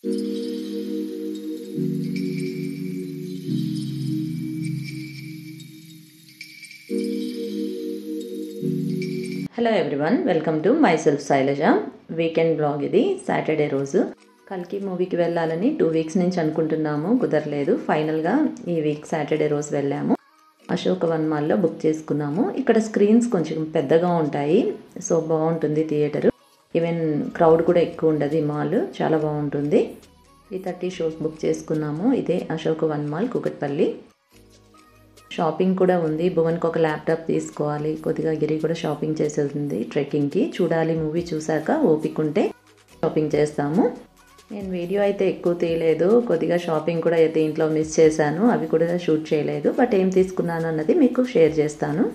Hello everyone, welcome to my self Shailaja. Weekend blog ఇది. Saturday రోజు కల్కి మూవీకి వెళ్ళాలని 2 వీక్స్ నుంచి అనుకుంటున్నాము, కుదరలేదు. ఫైనల్గా ఈ వీక్ సాటర్డే రోజు వెళ్ళాము. అశోక వన్ మాల్లో బుక్ చేసుకున్నాము. ఇక్కడ స్క్రీన్స్ కొంచెం పెద్దగా ఉంటాయి, సో బాగుంటుంది థియేటరు. ఈవెన్ క్రౌడ్ కూడా ఎక్కువ ఉండదు. ఈ మాల్ చాలా బాగుంటుంది. 3:30 షోకి బుక్ చేసుకున్నాము. ఇదే Ashoka one mall, Kukatpally. Shopping కూడా ఉంది. భువన్కి ఒక ల్యాప్టాప్ తీసుకోవాలి. కొద్దిగా గిరి కూడా షాపింగ్ చేసేది ట్రెక్కింగ్కి. చూడాలి, మూవీ చూసాక ఓపిక ఉంటే షాపింగ్ చేస్తాము. నేను వీడియో అయితే ఎక్కువ తీయలేదు. కొద్దిగా షాపింగ్ కూడా అయితే ఇంట్లో మిస్ చేశాను, అవి కూడా షూట్ చేయలేదు. బట్ ఏం తీసుకున్నాను అన్నది మీకు షేర్ చేస్తాను.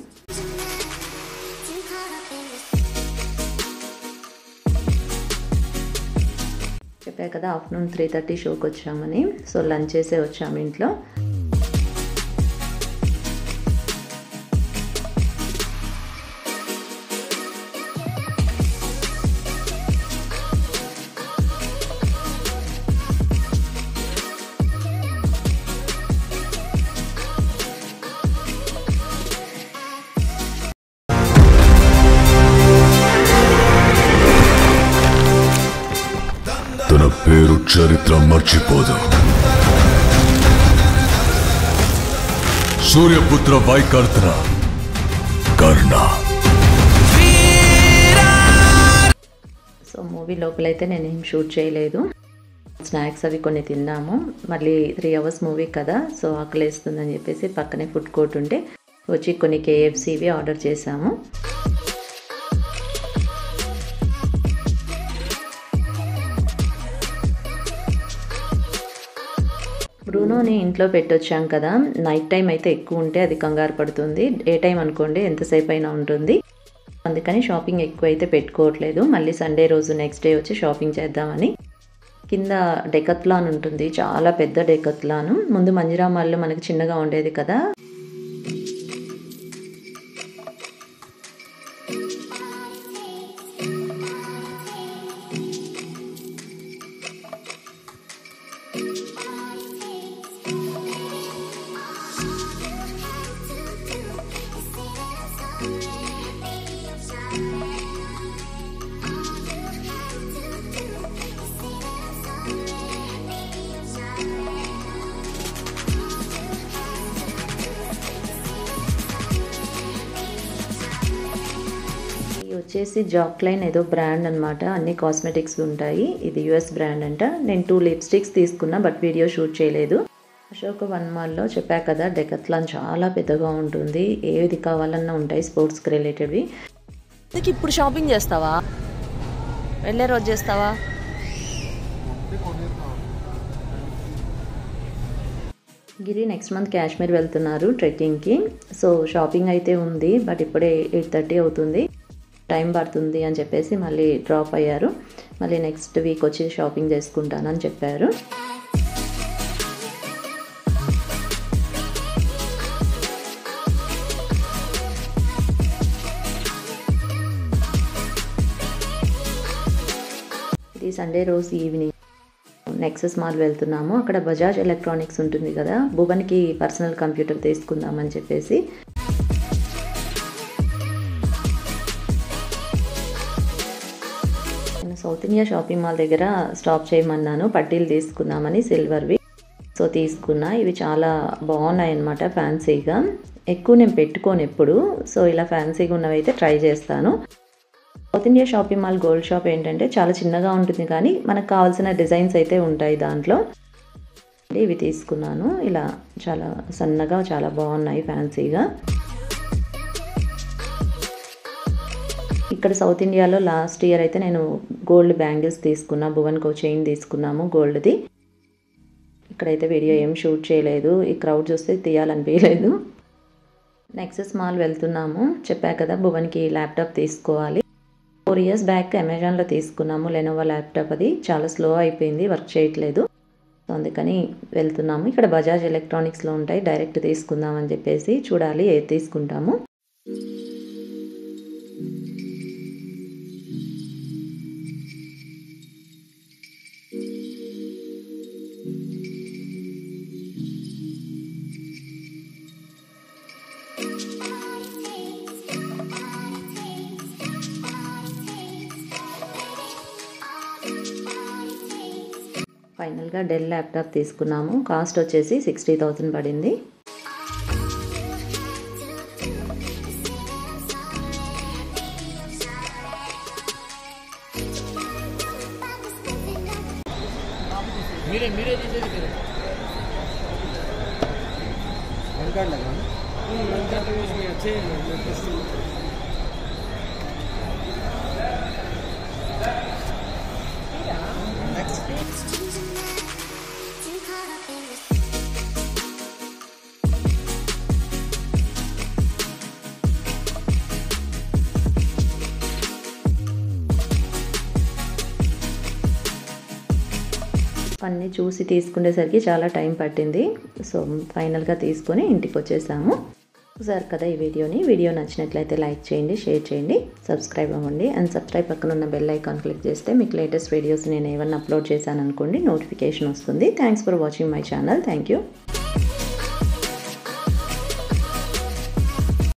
చెప్పా కదా ఆఫ్టర్నూన్ 3:30 షోకి వచ్చామని. సో లంచ్ చేసే వచ్చాము ఇంట్లో. తన పేరు చరిత్ర మర్చిపోదు. సూర్యపుత్ర వైకర్త్ర కర్ణ. సో మూవీ లోపలైతే నేను ఏం షూట్ చేయలేదు. స్నాక్స్ అవి కొన్ని తిన్నాము. మళ్ళీ 3 అవర్స్ మూవీ కదా, సో ఆకలేస్తుందని చెప్పేసి పక్కనే ఫుడ్ కోర్ట్ ఉంటే వచ్చి కొన్ని KFCవి ఆర్డర్ చేసాము. బ్రూనోని ఇంట్లో పెట్టొచ్చాం కదా, నైట్ టైం అయితే ఎక్కువ ఉంటే అది కంగారు పడుతుంది. డే టైం అనుకోండి ఎంతసేపు అయినా ఉంటుంది. అందుకని షాపింగ్ ఎక్కువ అయితే పెట్టుకోవట్లేదు. మళ్ళీ సండే రోజు నెక్స్ట్ డే వచ్చి షాపింగ్ చేద్దామని. కింద డెకత్లాన్ ఉంటుంది, చాలా పెద్ద డెకత్లాన్. ముందు మంజిరా మాల్లో మనకి చిన్నగా ఉండేది కదా. వచ్చేసి జాక్లైన్ ఏదో బ్రాండ్ అనమాట. అన్ని కాస్మెటిక్స్ ఉంటాయి. ఇది US బ్రాండ్ అంట. నేను 2 లిప్స్టిక్స్ తీసుకున్నా, బట్ వీడియో షూట్ చేయలేదు. అశోక వన్ మాల్లో చెప్పా కదా, డెకత్లాన్ చాలా పెద్దగా ఉంటుంది. ఏది కావాలన్నా ఉంటాయి స్పోర్ట్స్కి రిలేటెడ్వి. ఇప్పుడు షాపింగ్ చేస్తావా? వెళ్ళే రోజు చేస్తావా? గిరి నెక్స్ట్ మంత్ కాశ్మీర్ వెళ్తున్నారు ట్రెక్కింగ్కి. సో షాపింగ్ అయితే ఉంది, బట్ ఇప్పుడే 8:30 అవుతుంది. టైం పడుతుంది అని చెప్పేసి మళ్ళీ డ్రాప్ అయ్యారు. మళ్ళీ నెక్స్ట్ వీక్ వచ్చి షాపింగ్ చేసుకుంటానని చెప్పారు. ఇది సండే రోజు ఈవినింగ్ నెక్సస్ మాల్ వెళ్తున్నాము. అక్కడ బజాజ్ ఎలక్ట్రానిక్స్ ఉంటుంది కదా, భువన్కి పర్సనల్ కంప్యూటర్ తీసుకుందామని చెప్పేసి. సౌత్ ఇండియా షాపింగ్ మాల్ దగ్గర స్టాప్ చేయమన్నాను, పట్టీలు తీసుకుందామని సిల్వర్వి. సో తీసుకున్నా. ఇవి చాలా బాగున్నాయి అన్నమాట, ఫ్యాన్సీగా. ఎక్కువ నేను పెట్టుకోను ఎప్పుడు. సో ఇలా ఫ్యాన్సీగా ఉన్నవి అయితే ట్రై చేస్తాను. South India shopping mall gold shop ఏంటంటే చాలా చిన్నగా ఉంటుంది, కానీ మనకు కావాల్సిన డిజైన్స్ అయితే ఉంటాయి దాంట్లో. ఇవి తీసుకున్నాను. ఇలా చాలా సన్నగా చాలా బాగున్నాయి, ఫ్యాన్సీగా. ఇక్కడ సౌత్ ఇండియాలో లాస్ట్ ఇయర్ అయితే నేను గోల్డ్ బ్యాంగిల్స్ తీసుకున్నా. భువన్కి చైన్ తీసుకున్నాము గోల్డ్ది. ఇక్కడైతే వీడియో ఏం షూట్ చేయలేదు, ఈ క్రౌడ్ చూస్తే తీయాలనిపించలేదు. నెక్సస్ మాల్ వెళ్తున్నాము. చెప్పా కదా భువన్కి ల్యాప్టాప్ తీసుకోవాలి. 4 years బ్యాక్ అమెజాన్లో తీసుకున్నాము లెనోవో ల్యాప్టాప్. అది చాలా స్లో అయిపోయింది, వర్క్ చేయట్లేదు. సో అందుకని వెళ్తున్నాము. ఇక్కడ బజాజ్ ఎలక్ట్రానిక్స్లో ఉంటాయి, డైరెక్ట్ తీసుకుందామని చెప్పేసి. చూడాలి ఏది తీసుకుంటాము. ఫైనల్గా డెల్ ల్యాప్టాప్ తీసుకున్నాము. కాస్ట్ వచ్చేసి 60,000 పడింది. అన్నీ చూసి తీసుకునేసరికి చాలా టైం పట్టింది. సో ఫైనల్గా తీసుకొని ఇంటికి వచ్చేసాము. చూసారు కదా ఈ వీడియో నచ్చినట్లయితే లైక్ చేయండి, షేర్ చేయండి, సబ్స్క్రైబ్ అవ్వండి. అండ్ సబ్స్క్రైబ్ పక్కన ఉన్న బెల్ ఐకాన్ క్లిక్ చేస్తే మీకు లేటెస్ట్ వీడియోస్ నేను ఏమన్నా అప్లోడ్ చేశాను అనుకోండి నోటిఫికేషన్ వస్తుంది. Thanks for watching my channel. Thank you.